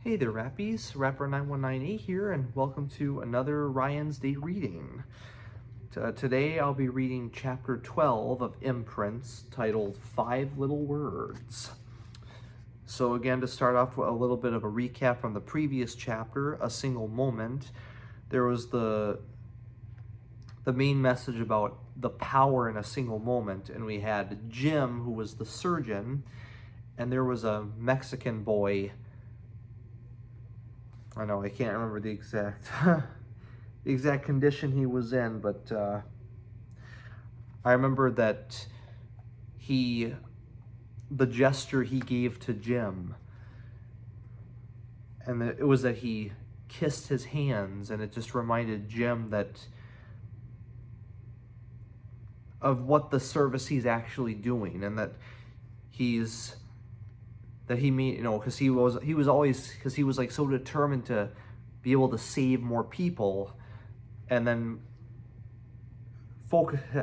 Hey there, Rappies. Rapper9198 here, and welcome to another Ryan's Day reading. Today I'll be reading Chapter 12 of Imprints, titled 5 Little Words. So again, to start off with a little bit of a recap from the previous chapter, A Single Moment, there was the main message about the power in a single moment, and we had Jim, who was the surgeon, and there was a Mexican boy. I know I can't remember the exact condition he was in, but I remember that the gesture he gave to Jim, and it was that he kissed his hands, and it just reminded Jim of what the service he's actually doing, and that he made, because he was like so determined to be able to save more people, and then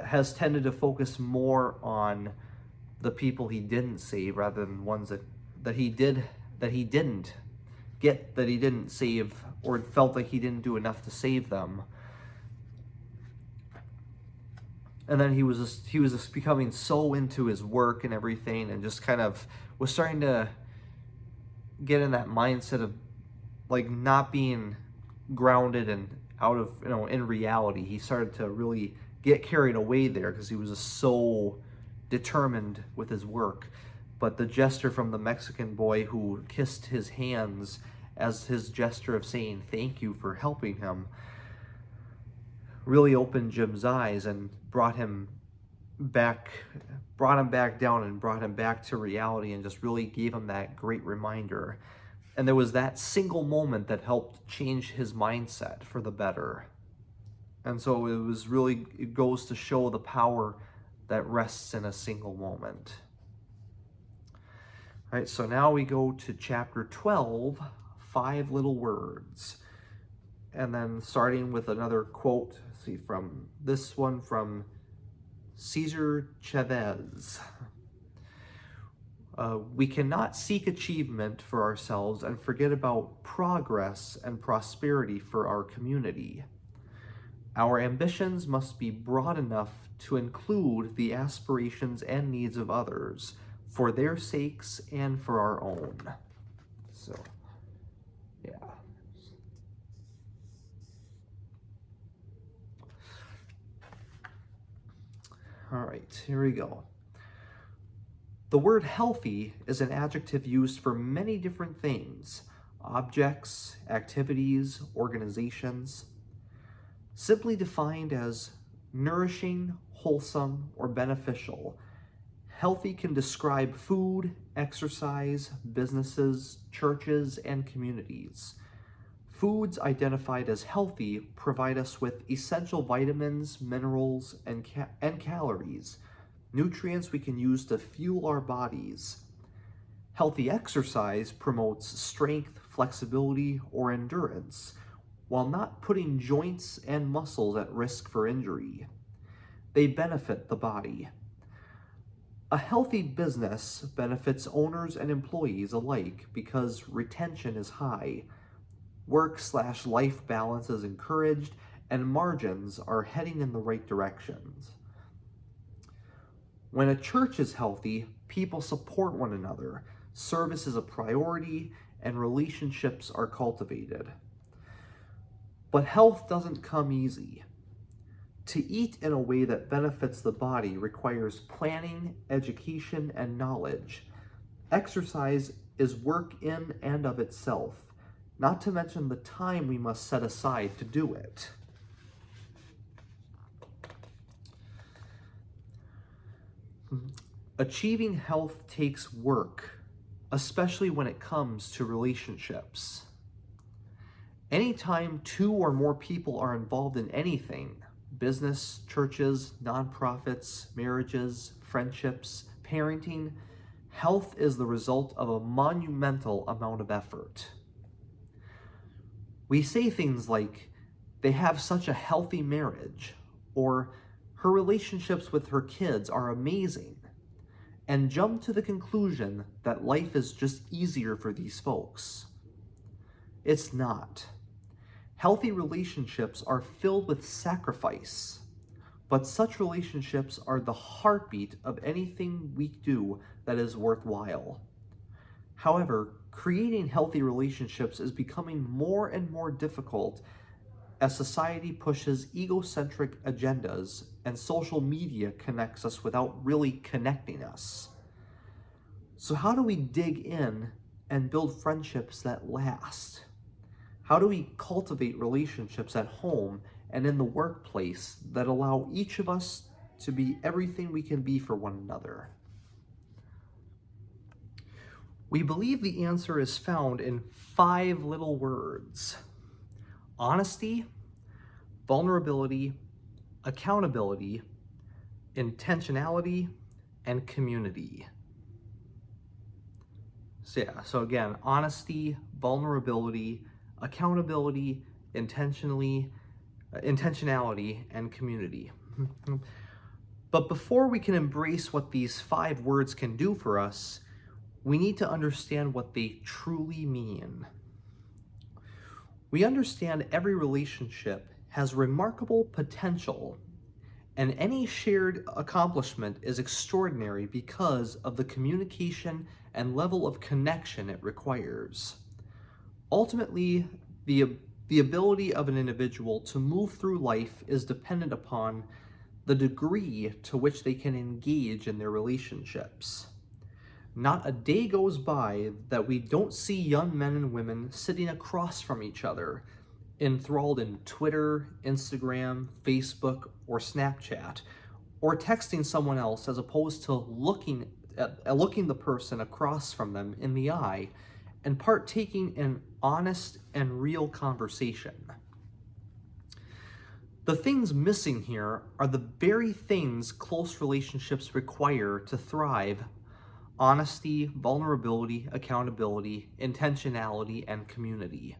has tended to focus more on the people he didn't save rather than ones that he didn't save, or felt like he didn't do enough to save them. And then he was just becoming so into his work and everything, and just kind of was starting to get in that mindset of like not being grounded and out of, in reality. He started to really get carried away there because he was just so determined with his work. But the gesture from the Mexican boy who kissed his hands as his gesture of saying thank you for helping him really opened Jim's eyes and brought him back down and brought him back to reality, and just really gave him that great reminder. And there was that single moment that helped change his mindset for the better. And so it goes to show the power that rests in a single moment. All right, so now we go to chapter 12, 5 Little Words. And then starting with another quote, from this one from Cesar Chavez. We cannot seek achievement for ourselves and forget about progress and prosperity for our community. Our ambitions must be broad enough to include the aspirations and needs of others, for their sakes and for our own. So, yeah. All right, here we go. The word healthy is an adjective used for many different things: objects, activities, organizations. Simply defined as nourishing, wholesome, or beneficial, healthy can describe food, exercise, businesses, churches, and communities. Foods identified as healthy provide us with essential vitamins, minerals, and calories, nutrients we can use to fuel our bodies. Healthy exercise promotes strength, flexibility, or endurance, while not putting joints and muscles at risk for injury. They benefit the body. A healthy business benefits owners and employees alike because retention is high, work/life balance is encouraged, and margins are heading in the right directions. When a church is healthy, people support one another, service is a priority, and relationships are cultivated. But health doesn't come easy. To eat in a way that benefits the body requires planning, education, and knowledge. Exercise is work in and of itself, not to mention the time we must set aside to do it. Achieving health takes work, especially when it comes to relationships. Anytime 2 or more people are involved in anything, business, churches, nonprofits, marriages, friendships, parenting, health is the result of a monumental amount of effort. We say things like, they have such a healthy marriage, or her relationships with her kids are amazing, and jump to the conclusion that life is just easier for these folks. It's not. Healthy relationships are filled with sacrifice, but such relationships are the heartbeat of anything we do that is worthwhile. However, creating healthy relationships is becoming more and more difficult as society pushes egocentric agendas and social media connects us without really connecting us. So how do we dig in and build friendships that last? How do we cultivate relationships at home and in the workplace that allow each of us to be everything we can be for one another? We believe the answer is found in 5 little words: honesty, vulnerability, accountability, intentionality, and community. So again, honesty, vulnerability, accountability, intentionality, and community. But before we can embrace what these 5 words can do for us, we need to understand what they truly mean. We understand every relationship has remarkable potential, and any shared accomplishment is extraordinary because of the communication and level of connection it requires. Ultimately, the ability of an individual to move through life is dependent upon the degree to which they can engage in their relationships. Not a day goes by that we don't see young men and women sitting across from each other, enthralled in Twitter, Instagram, Facebook, or Snapchat, or texting someone else as opposed to looking the person across from them in the eye and partaking in honest and real conversation. The things missing here are the very things close relationships require to thrive: honesty, vulnerability, accountability, intentionality, and community.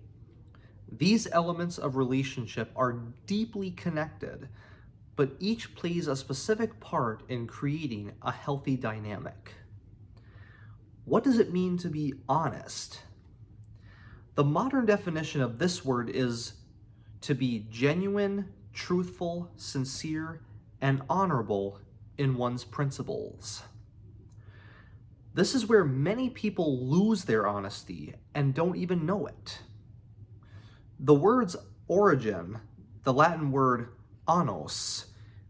These elements of relationship are deeply connected, but each plays a specific part in creating a healthy dynamic. What does it mean to be honest? The modern definition of this word is to be genuine, truthful, sincere, and honorable in one's principles. This is where many people lose their honesty and don't even know it. The word's origin, the Latin word honors,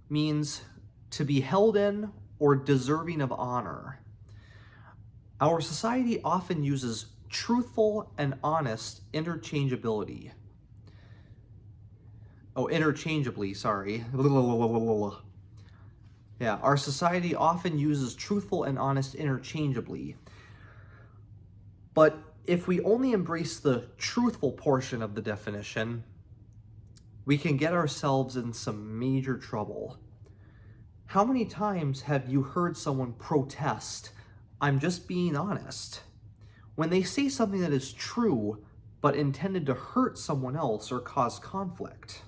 means to be held in or deserving of honor. Our society often uses truthful and honest interchangeably. Yeah, our society often uses truthful and honest interchangeably. But if we only embrace the truthful portion of the definition, we can get ourselves in some major trouble. How many times have you heard someone protest, "I'm just being honest," when they say something that is true but intended to hurt someone else or cause conflict?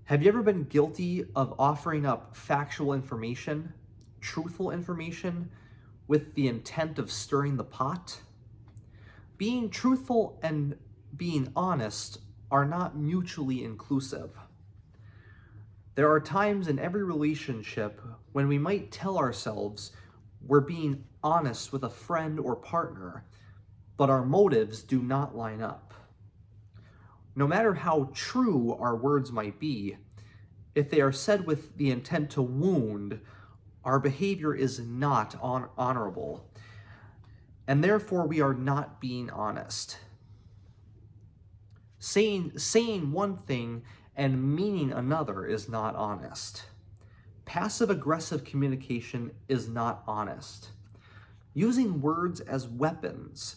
Have you ever been guilty of offering up factual information, truthful information, with the intent of stirring the pot? Being truthful and being honest are not mutually inclusive. There are times in every relationship when we might tell ourselves we're being honest with a friend or partner, but our motives do not line up. No matter how true our words might be, if they are said with the intent to wound, our behavior is not honorable, and therefore we are not being honest. Saying one thing and meaning another is not honest. Passive-aggressive communication is not honest. Using words as weapons,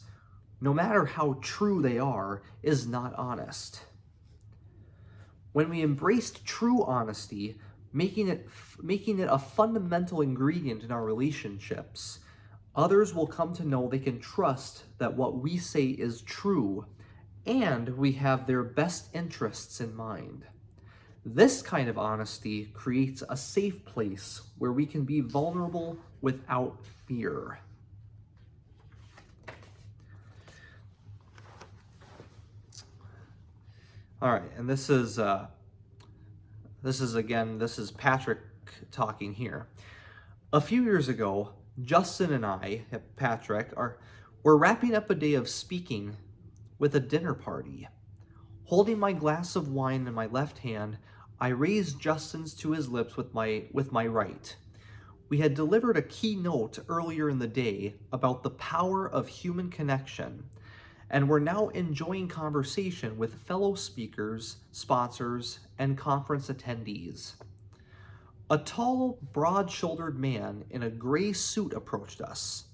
no matter how true they are, is not honest. When we embraced true honesty, making it a fundamental ingredient in our relationships, others will come to know they can trust that what we say is true and we have their best interests in mind. This kind of honesty creates a safe place where we can be vulnerable without fear. All right, and this is Patrick talking here. A few years ago, Justin and I, Patrick, we're wrapping up a day of speaking with a dinner party. Holding my glass of wine in my left hand, I raised Justin's to his lips with my right. We had delivered a keynote earlier in the day about the power of human connection, and we're now enjoying conversation with fellow speakers, sponsors, and conference attendees. A tall, broad-shouldered man in a gray suit approached us.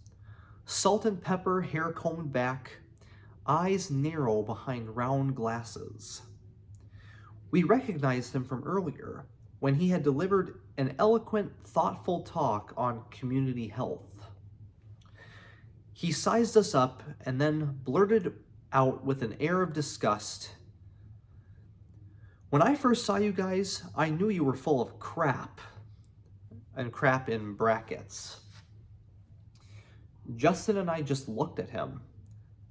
Salt and pepper hair combed back, eyes narrow behind round glasses. We recognized him from earlier, when he had delivered an eloquent, thoughtful talk on community health. He sized us up and then blurted out with an air of disgust, "When I first saw you guys, I knew you were full of crap," and crap in brackets. Justin and I just looked at him.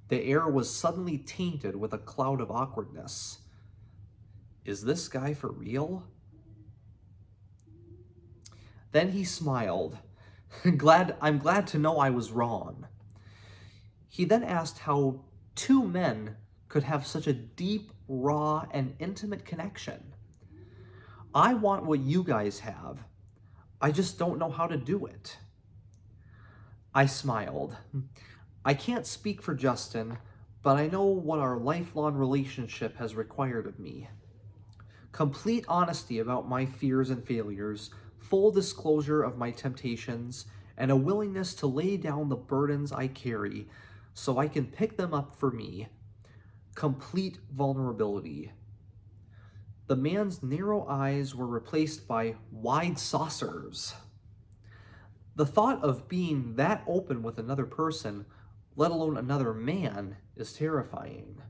The air was suddenly tainted with a cloud of awkwardness. Is this guy for real? Then he smiled. I'm glad to know I was wrong. He then asked how two men could have such a deep, raw, and intimate connection. I want what you guys have. I just don't know how to do it. I smiled. I can't speak for Justin, but I know what our lifelong relationship has required of me. Complete honesty about my fears and failures, full disclosure of my temptations, and a willingness to lay down the burdens I carry so I can pick them up for me. Complete vulnerability. The man's narrow eyes were replaced by wide saucers. The thought of being that open with another person, let alone another man, is terrifying.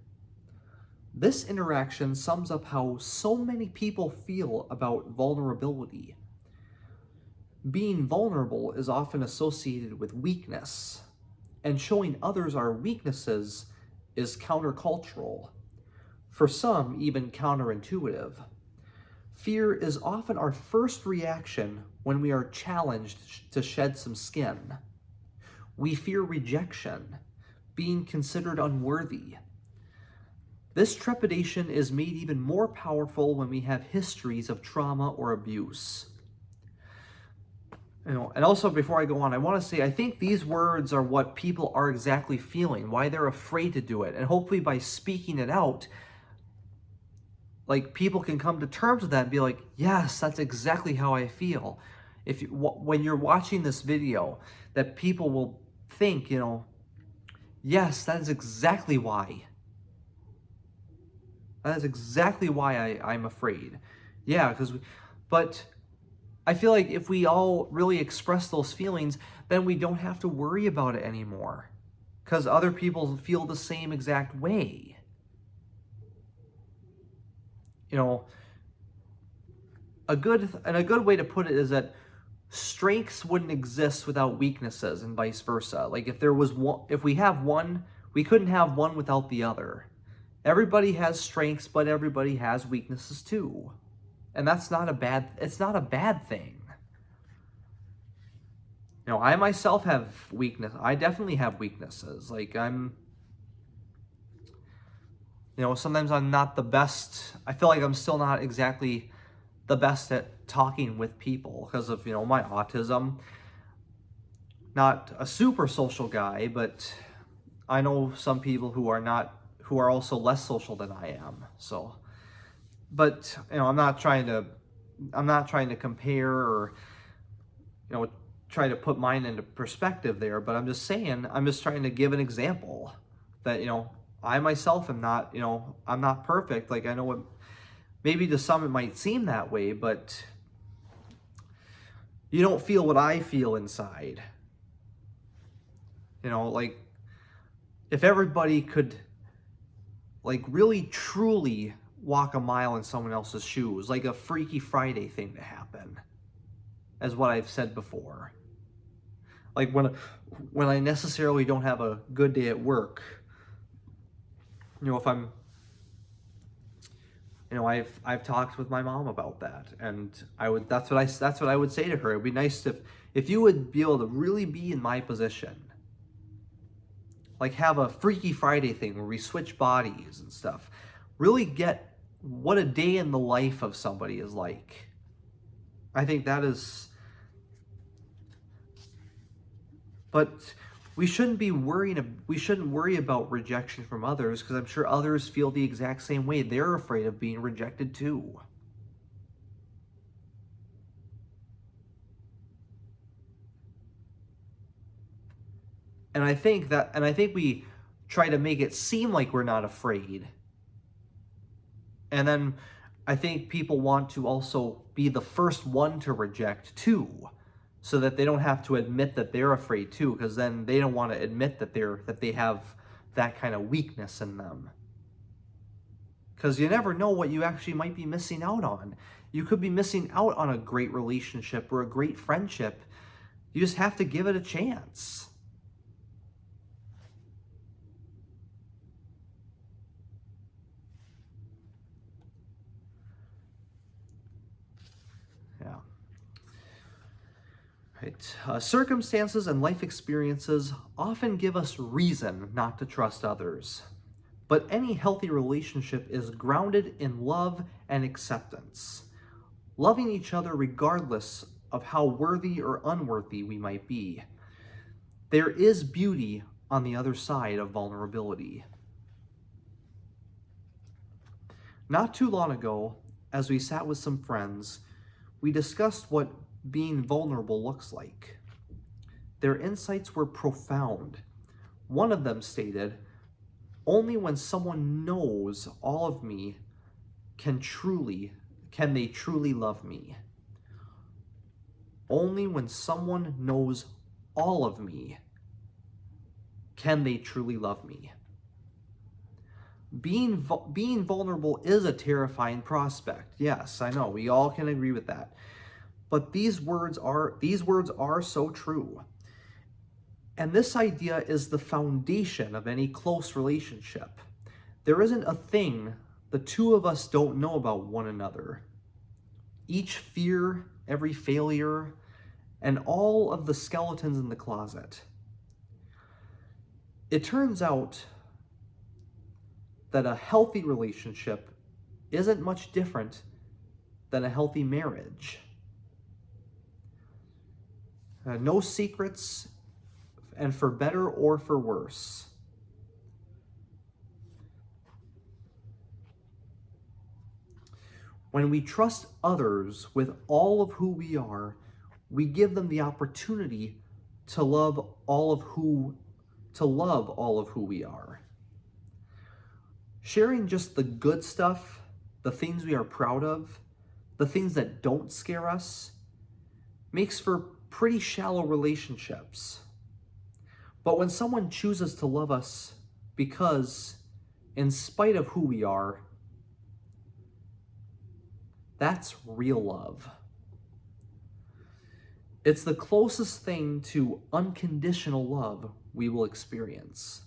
This interaction sums up how so many people feel about vulnerability. Being vulnerable is often associated with weakness, and showing others our weaknesses is countercultural. For some, even counterintuitive. Fear is often our first reaction when we are challenged to shed some skin. We fear rejection, being considered unworthy. This trepidation is made even more powerful when we have histories of trauma or abuse. And also before I go on, I want to say I think these words are what people are exactly feeling, why they're afraid to do it. And hopefully by speaking it out, like people can come to terms with that and be like, yes, that's exactly how I feel. When you're watching this video, that people will think, yes, that is exactly why. That is exactly why I'm afraid. Yeah, but I feel like if we all really express those feelings, then we don't have to worry about it anymore. Because other people feel the same exact way. A good way to put it is that strengths wouldn't exist without weaknesses and vice versa. Like if we have one, we couldn't have one without the other. Everybody has strengths, but everybody has weaknesses too. And it's not a bad thing. I myself have weakness. I definitely have weaknesses. Like sometimes I'm not the best. I feel like I'm still not exactly the best at talking with people because of, my autism. Not a super social guy, but I know some people who are also less social than I am. So, but, I'm not trying to compare or, try to put mine into perspective there, but I'm just trying to give an example that, I myself am not, I'm not perfect. Like I know maybe to some it might seem that way, but you don't feel what I feel inside. Like if everybody could like really truly walk a mile in someone else's shoes, like a Freaky Friday thing to happen, as what I've said before. Like when I necessarily don't have a good day at work, if I'm I've talked with my mom about that, and that's what I would say to her. It'd be nice if you would be able to really be in my position, like have a Freaky Friday thing where we switch bodies and stuff. Really get what a day in the life of somebody is like. I think that is, but we shouldn't be worrying. We shouldn't worry about rejection from others, because I'm sure others feel the exact same way. They're afraid of being rejected too. And I think we try to make it seem like we're not afraid. And then I think people want to also be the first one to reject too, so that they don't have to admit that they're afraid too, because then they don't want to admit that they have that kind of weakness in them. Because you never know what you actually might be missing out on. You could be missing out on a great relationship or a great friendship. You just have to give it a chance. Yeah. Right. Circumstances and life experiences often give us reason not to trust others. But any healthy relationship is grounded in love and acceptance, loving each other regardless of how worthy or unworthy we might be. There is beauty on the other side of vulnerability. Not too long ago, as we sat with some friends, we discussed what being vulnerable looks like. Their insights were profound. One of them stated, "Only when someone knows all of me can they truly love me. Only when someone knows all of me can they truly love me." Being vulnerable is a terrifying prospect. Yes, I know. We all can agree with that. But these words are so true. And this idea is the foundation of any close relationship. There isn't a thing the two of us don't know about one another. Each fear, every failure, and all of the skeletons in the closet. It turns out that a healthy relationship isn't much different than a healthy marriage. No secrets, and for better or for worse. When we trust others with all of who we are, we give them the opportunity to love all of who we are. Sharing just the good stuff, the things we are proud of, the things that don't scare us, makes for pretty shallow relationships. But when someone chooses to love us because, in spite of who we are, that's real love. It's the closest thing to unconditional love we will experience.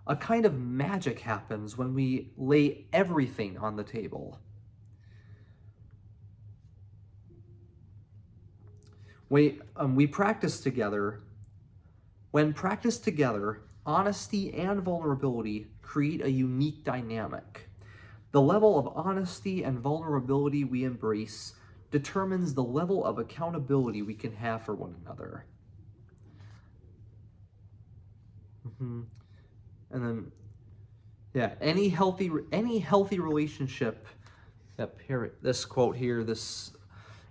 A kind of magic happens when we lay everything on the table. We practice together. When practiced together, honesty and vulnerability create a unique dynamic. The level of honesty and vulnerability we embrace determines the level of accountability we can have for one another. And then, yeah, any healthy relationship. Yep, here, this quote here.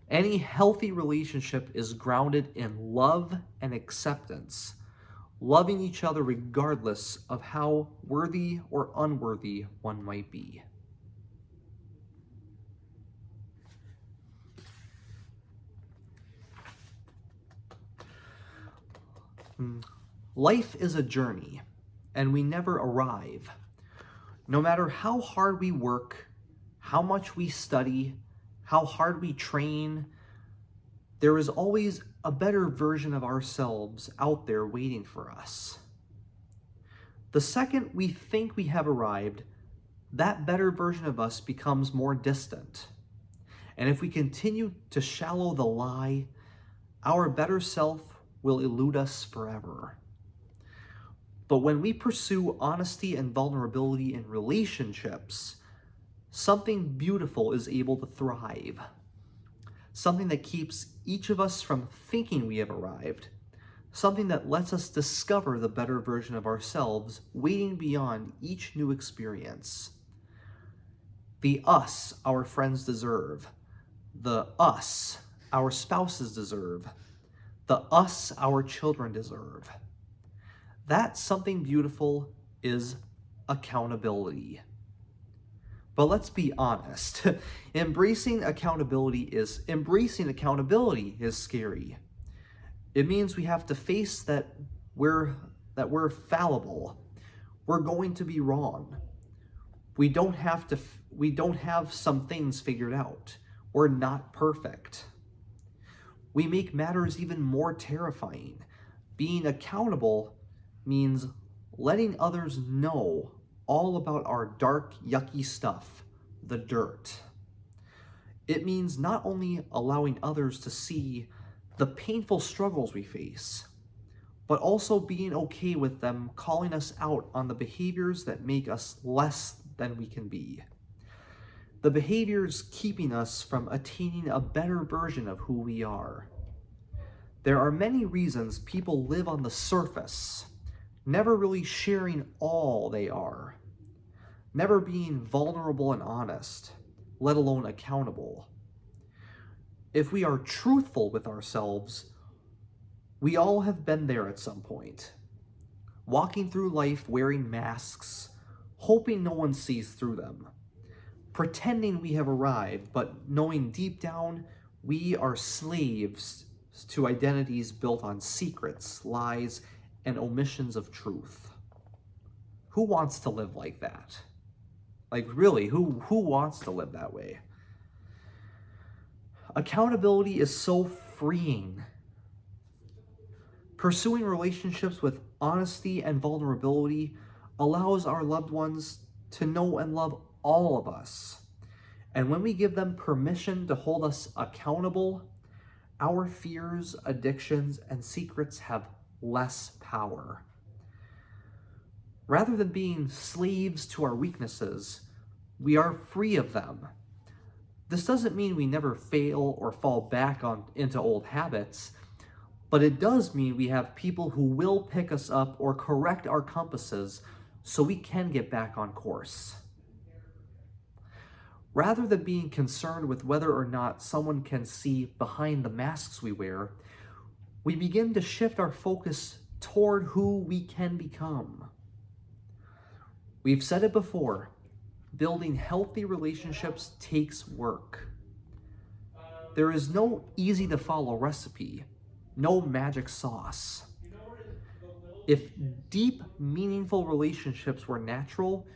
Any healthy relationship is grounded in love and acceptance, loving each other regardless of how worthy or unworthy one might be. Life is a journey, and we never arrive. No matter how hard we work, how much we study, how hard we train, there is always a better version of ourselves out there waiting for us. The second we think we have arrived, that better version of us becomes more distant. And if we continue to shallow the lie, our better self will elude us forever. But when we pursue honesty and vulnerability in relationships, something beautiful is able to thrive. Something that keeps each of us from thinking we have arrived. Something that lets us discover the better version of ourselves waiting beyond each new experience. The us our friends deserve. The us our spouses deserve. The us our children deserve. That something beautiful is accountability. But let's be honest. Embracing accountability is scary. It means we have to face that we're fallible. We're going to be wrong. We don't have some things figured out. We're not perfect. We make matters even more terrifying. Being accountable means letting others know all about our dark, yucky stuff, the dirt. It means not only allowing others to see the painful struggles we face, but also being okay with them calling us out on the behaviors that make us less than we can be. The behaviors keeping us from attaining a better version of who we are. There are many reasons people live on the surface, never really sharing all they are, never being vulnerable and honest, let alone accountable. If we are truthful with ourselves, we all have been there at some point, walking through life wearing masks, hoping no one sees through them, pretending we have arrived, but knowing deep down we are slaves to identities built on secrets, lies, and omissions of truth. Who wants to live like that? Like really, who wants to live that way? Accountability is so freeing. Pursuing relationships with honesty and vulnerability allows our loved ones to know and love all of us. And when we give them permission to hold us accountable, our fears, addictions, and secrets have less power. Rather than being slaves to our weaknesses, we are free of them. This doesn't mean we never fail or fall back into old habits, but it does mean we have people who will pick us up or correct our compasses so we can get back on course. Rather than being concerned with whether or not someone can see behind the masks we wear, we begin to shift our focus toward who we can become. We've said it before, building healthy relationships takes work. There is no easy to follow recipe, no magic sauce. If deep, meaningful relationships were natural,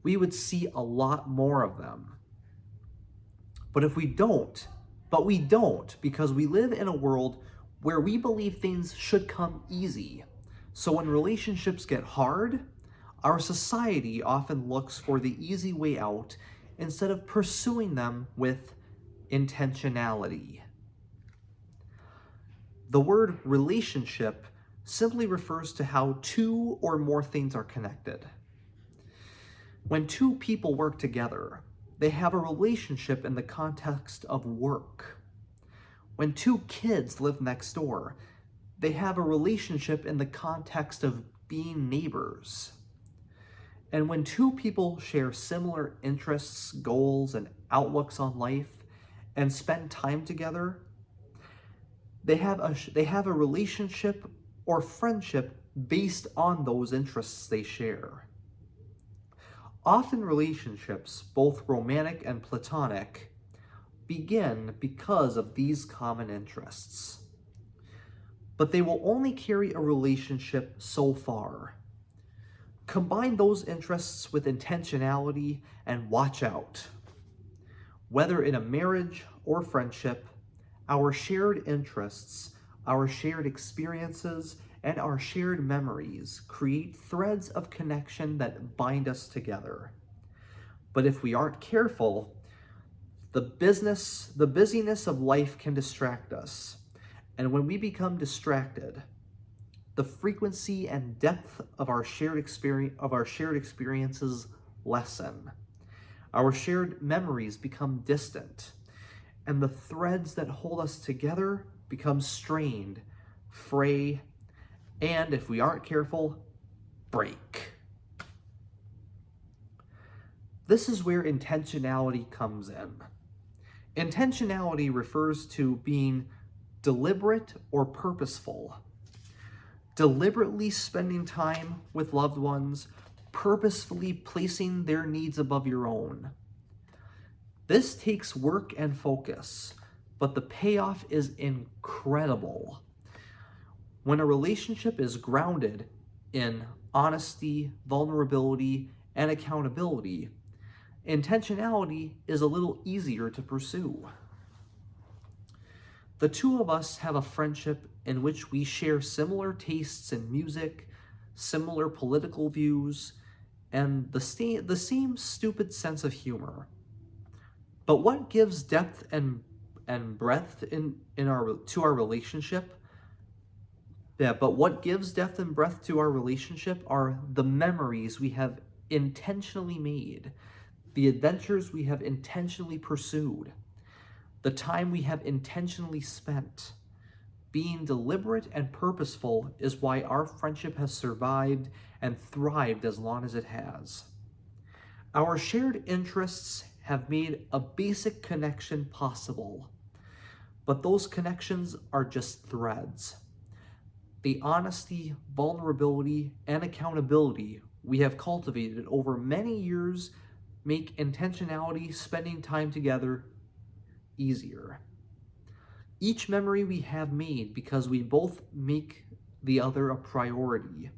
we would see a lot more of them. But we don't because we live in a world where we believe things should come easy. So when relationships get hard, our society often looks for the easy way out instead of pursuing them with intentionality. The word relationship simply refers to how two or more things are connected. When two people work together, they have a relationship in the context of work. When two kids live next door, they have a relationship in the context of being neighbors. And when two people share similar interests, goals, and outlooks on life and spend time together, they have a relationship or friendship based on those interests they share. Often relationships, both romantic and platonic, begin because of these common interests. But they will only carry a relationship so far. Combine those interests with intentionality and watch out. Whether in a marriage or friendship, our shared interests, our shared experiences, and our shared memories create threads of connection that bind us together. But if we aren't careful, the busyness of life can distract us. And when we become distracted, the frequency and depth of our shared experiences lessen. Our shared memories become distant, and the threads that hold us together become strained, fray, and if we aren't careful, break. This is where intentionality comes in. Intentionality refers to being deliberate or purposeful. Deliberately spending time with loved ones, purposefully placing their needs above your own. This takes work and focus, but the payoff is incredible. When a relationship is grounded in honesty, vulnerability, and accountability, intentionality is a little easier to pursue. The two of us have a friendship in which we share similar tastes in music, similar political views, and the same stupid sense of humor. But what gives depth and breadth to our relationship? But what gives depth and breadth to our relationship are the memories we have intentionally made, the adventures we have intentionally pursued, the time we have intentionally spent. Being deliberate and purposeful is why our friendship has survived and thrived as long as it has. Our shared interests have made a basic connection possible, but those connections are just threads. The honesty, vulnerability, and accountability we have cultivated over many years make intentionality, spending time together, easier. Each memory we have made because we both make the other a priority.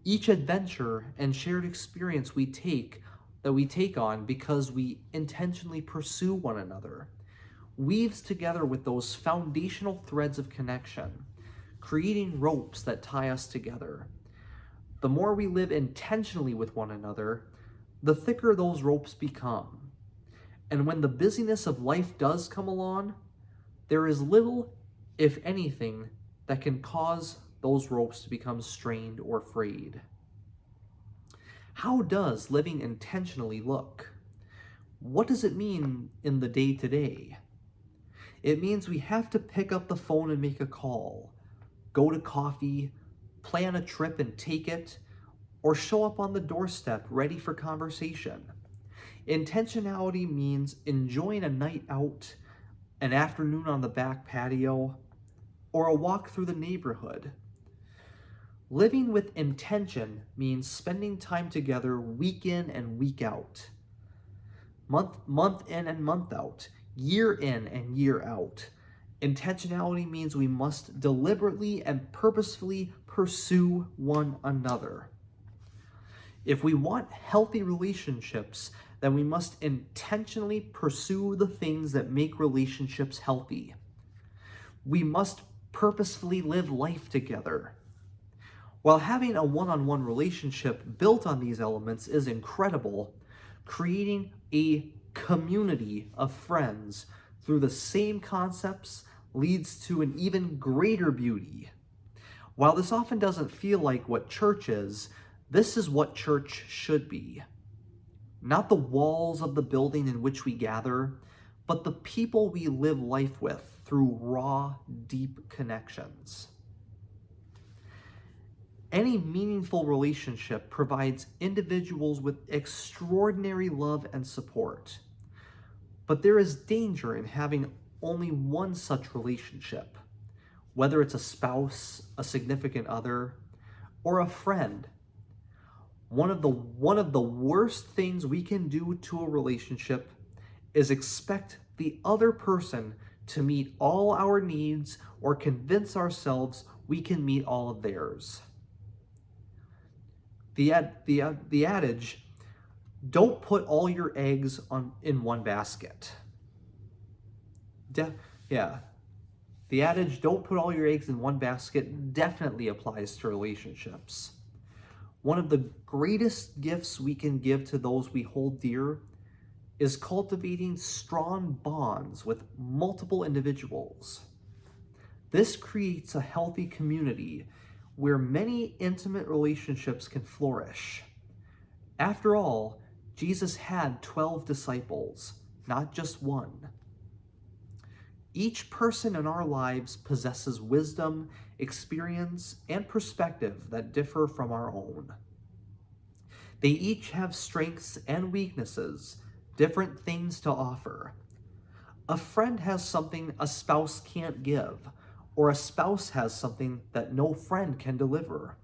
Each adventure and shared experience we take on because we intentionally pursue one another weaves together with those foundational threads of connection, creating ropes that tie us together. The more we live intentionally with one another, the thicker those ropes become. And when the busyness of life does come along, there is little, if anything, that can cause those ropes to become strained or frayed. How does living intentionally look? What does it mean in the day-to-day? It means we have to pick up the phone and make a call, go to coffee, plan a trip and take it, or show up on the doorstep ready for conversation. Intentionality means enjoying a night out, an afternoon on the back patio, or a walk through the neighborhood. Living with intention means spending time together week in and week out, month in and month out, year in and year out. Intentionality means we must deliberately and purposefully pursue one another. If we want healthy relationships, then we must intentionally pursue the things that make relationships healthy. We must purposefully live life together. While having a one-on-one relationship built on these elements is incredible, creating a community of friends through the same concepts leads to an even greater beauty. While this often doesn't feel like what church is, this is what church should be. Not the walls of the building in which we gather, but the people we live life with through raw, deep connections. Any meaningful relationship provides individuals with extraordinary love and support. But there is danger in having only one such relationship, whether it's a spouse, a significant other, or a friend. One of the worst things we can do to a relationship is expect the other person to meet all our needs or convince ourselves we can meet all of theirs. The adage, don't put all your eggs in one basket. The adage, don't put all your eggs in one basket, definitely applies to relationships. One of the greatest gifts we can give to those we hold dear is cultivating strong bonds with multiple individuals. This creates a healthy community where many intimate relationships can flourish. After all, Jesus had 12 disciples, not just one. Each person in our lives possesses wisdom, experience, and perspective that differ from our own. They each have strengths and weaknesses, different things to offer. A friend has something a spouse can't give, or a spouse has something that no friend can deliver.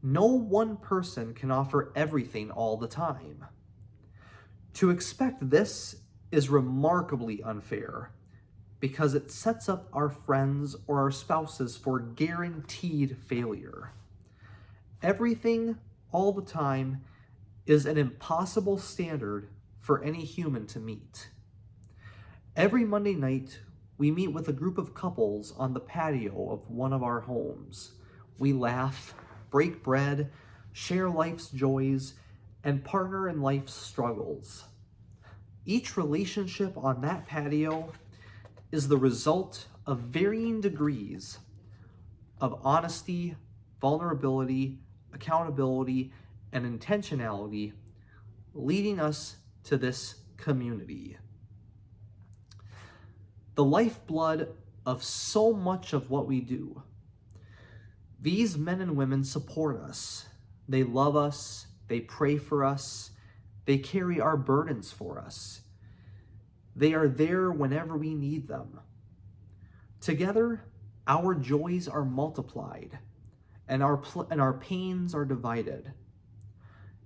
No one person can offer everything all the time. To expect this is remarkably unfair, because it sets up our friends or our spouses for guaranteed failure. Everything, all the time, is an impossible standard for any human to meet. Every Monday night, we meet with a group of couples on the patio of one of our homes. We laugh, break bread, share life's joys, and partner in life's struggles. Each relationship on that patio is the result of varying degrees of honesty, vulnerability, accountability, and intentionality, leading us to this community. The lifeblood of so much of what we do. These men and women support us. They love us. They pray for us. They carry our burdens for us. They are there whenever we need them. Together, our joys are multiplied, and our pains are divided.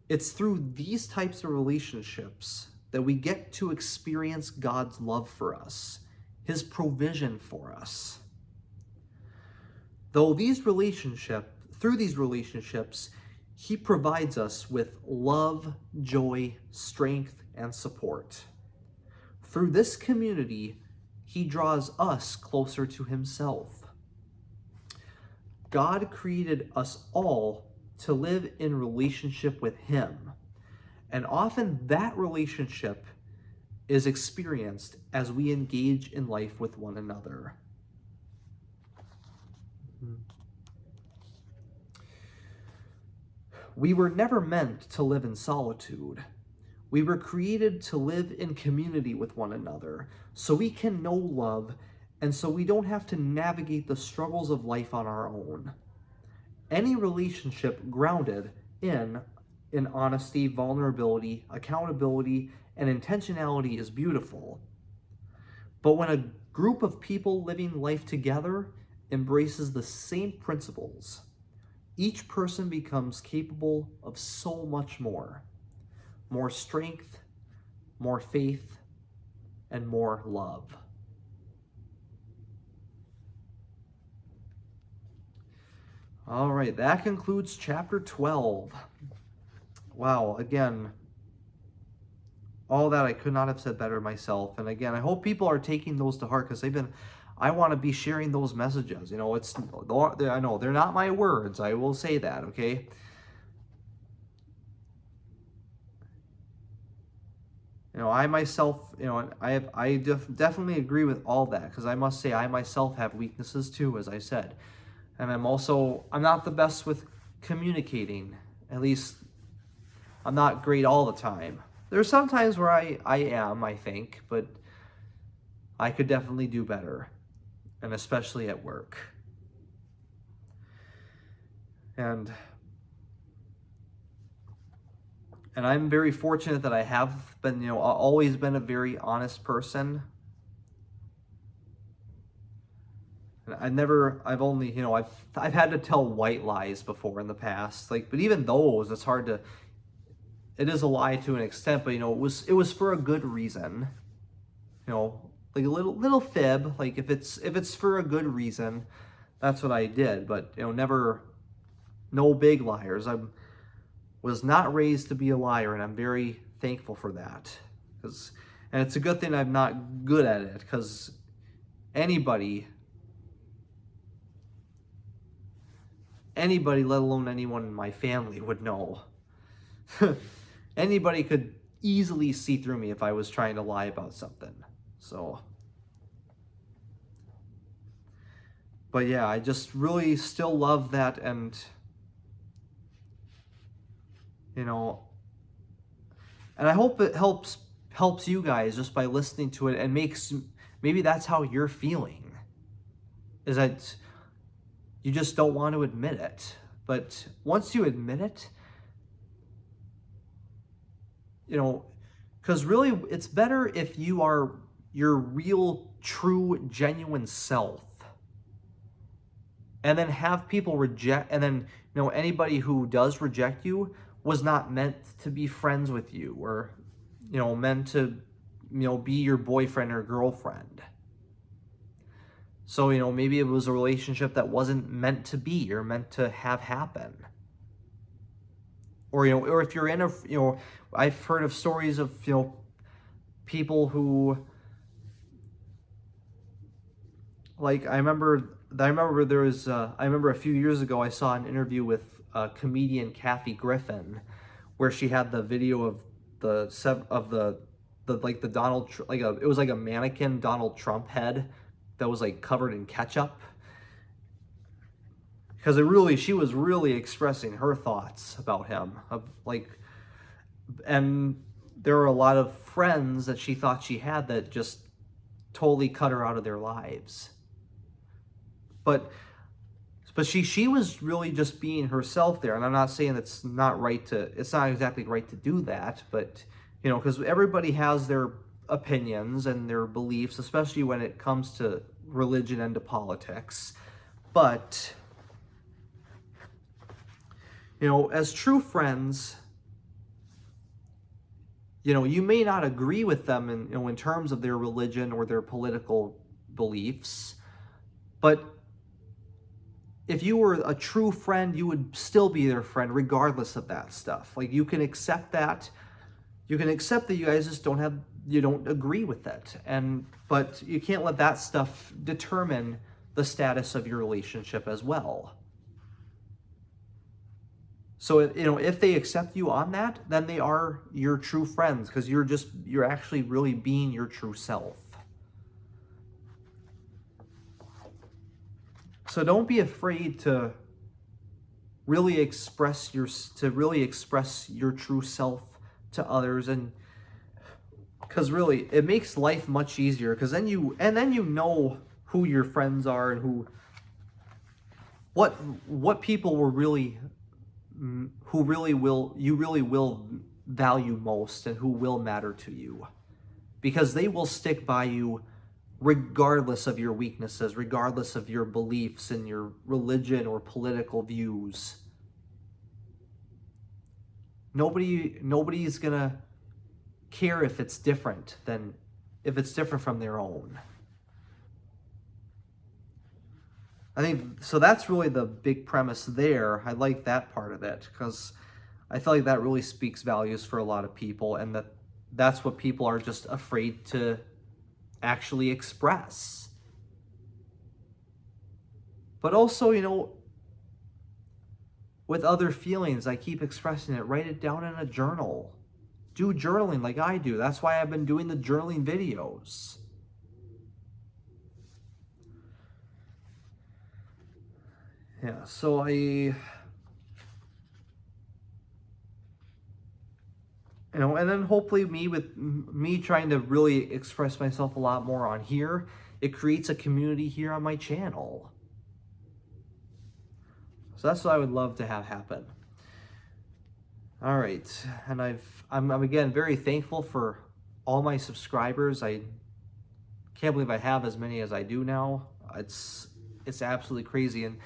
It's through these types of relationships that we get to experience God's love for us, His provision for us. Through these relationships, He provides us with love, joy, strength, and support. Through this community, He draws us closer to Himself. God created us all to live in relationship with Him, and often that relationship is experienced as we engage in life with one another. We were never meant to live in solitude. We were created to live in community with one another, so we can know love, and so we don't have to navigate the struggles of life on our own. Any relationship grounded in honesty, vulnerability, accountability, and intentionality is beautiful. But when a group of people living life together embraces the same principles, each person becomes capable of so much more. More strength, more faith, and more love. All right, that concludes chapter 12. Wow, again, all that I could not have said better myself. And again, I hope people are taking those to heart, because I want to be sharing those messages. I know they're not my words. I will say that, okay? I myself, I definitely agree with all that, because I must say I myself have weaknesses too, as I said. And I'm not the best with communicating. At least I'm not great all the time. There's some times where I am, I think, but I could definitely do better, and especially at work. And I'm very fortunate that I have been, always been a very honest person. And I've had to tell white lies before in the past. But even those, it is a lie to an extent, but it was for a good reason. Like a little fib, like if it's for a good reason, that's what I did. But no big liars. I was not raised to be a liar, and I'm very thankful for that. And it's a good thing I'm not good at it, because anybody anybody, let alone anyone in my family, would know. Anybody could easily see through me if I was trying to lie about something. So, but yeah, I just really still love that, and you know, and I hope it helps you guys just by listening to it, and makes, maybe that's how you're feeling, is that you just don't want to admit it. But once you admit it, you know, because really it's better if you are your real, true, genuine self, and then have people reject, and then, you know, anybody who does reject you was not meant to be friends with you, or, you know, meant to, you know, be your boyfriend or girlfriend. So, you know, maybe it was a relationship that wasn't meant to be or meant to have happen. Or, you know, or if you're in a, you know, I've heard of stories of, you know, people who, like, I remember there was, I remember a few years ago I saw an interview with comedian Kathy Griffin, where she had the video of the like the it was like a mannequin Donald Trump head that was like covered in ketchup, because she was really expressing her thoughts about him, of like, and there were a lot of friends that she thought she had that just totally cut her out of their lives. But she was really just being herself there, and I'm not saying it's not exactly right to do that, but you know, because everybody has their opinions and their beliefs, especially when it comes to religion and to politics. But you know, as true friends, you know, you may not agree with them in, you know, in terms of their religion or their political beliefs, but if you were a true friend, you would still be their friend regardless of that stuff. Like, you can accept that. You can accept that you guys just you don't agree with it. But you can't let that stuff determine the status of your relationship as well. So, you know, if they accept you on that, then they are your true friends, because you're actually really being your true self. So don't be afraid to really express your true self to others, and because really it makes life much easier, because then you know who your friends are, and what people were really, who really will value most, and who will matter to you, because they will stick by you regardless of your weaknesses, regardless of your beliefs and your religion or political views. Nobody's gonna care if it's different from their own. I think so. That's really the big premise there. I like that part of it, because I feel like that really speaks values for a lot of people, and that's what people are just afraid to actually express. But also, you know, with other feelings, I keep expressing it. Write it down in a journal. Do journaling like I do. That's why I've been doing the journaling videos. Yeah, so you know, and then hopefully me trying to really express myself a lot more on here, it creates a community here on my channel. So that's what I would love to have happen. All right, and I'm again very thankful for all my subscribers. I can't believe I have as many as I do now. It's absolutely crazy, and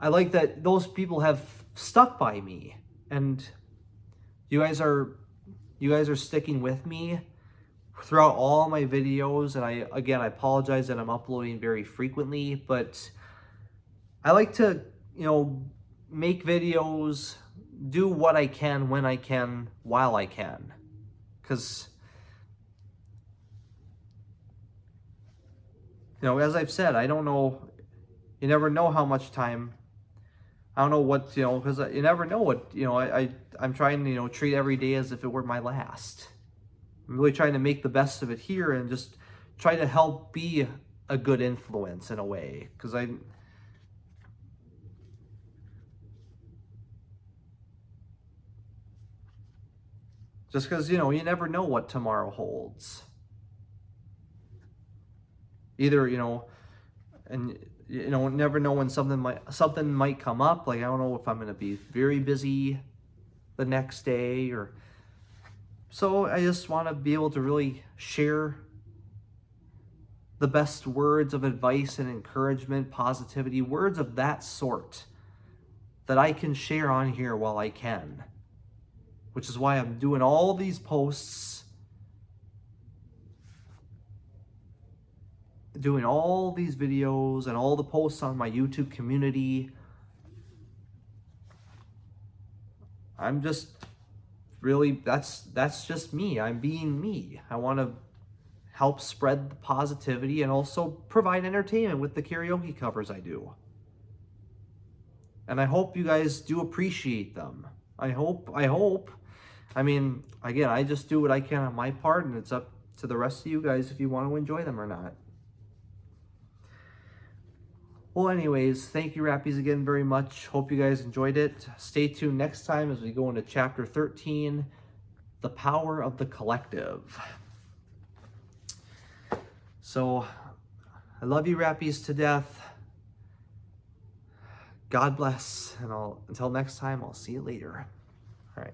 I like that those people have stuck by me, and you guys are sticking with me throughout all my videos. And I apologize that I'm uploading very frequently, but I like to, you know, make videos, do what I can when I can, while I can, because, you know, as I've said, I don't know, you never know how much time I don't know what, because you never know what, I'm trying to, treat every day as if it were my last. I'm really trying to make the best of it here and just try to help be a good influence in a way. Because you never know what tomorrow holds. Either, and never know when something might come up. Like, I don't know if I'm going to be very busy the next day, or so I just want to be able to really share the best words of advice and encouragement, positivity, words of that sort that I can share on here while I can, which is why I'm doing all these posts, doing all these videos and all the posts on my YouTube community. I'm just really, that's just me. I'm being me. I want to help spread the positivity and also provide entertainment with the karaoke covers I do. And I hope you guys do appreciate them. I hope. I mean, again, I just do what I can on my part, and it's up to the rest of you guys if you want to enjoy them or not. Well, anyways, thank you, Rappies, again very much. Hope you guys enjoyed it. Stay tuned next time as we go into Chapter 13, The Power of the Collective. So, I love you, Rappies, to death. God bless, and until next time, I'll see you later. All right.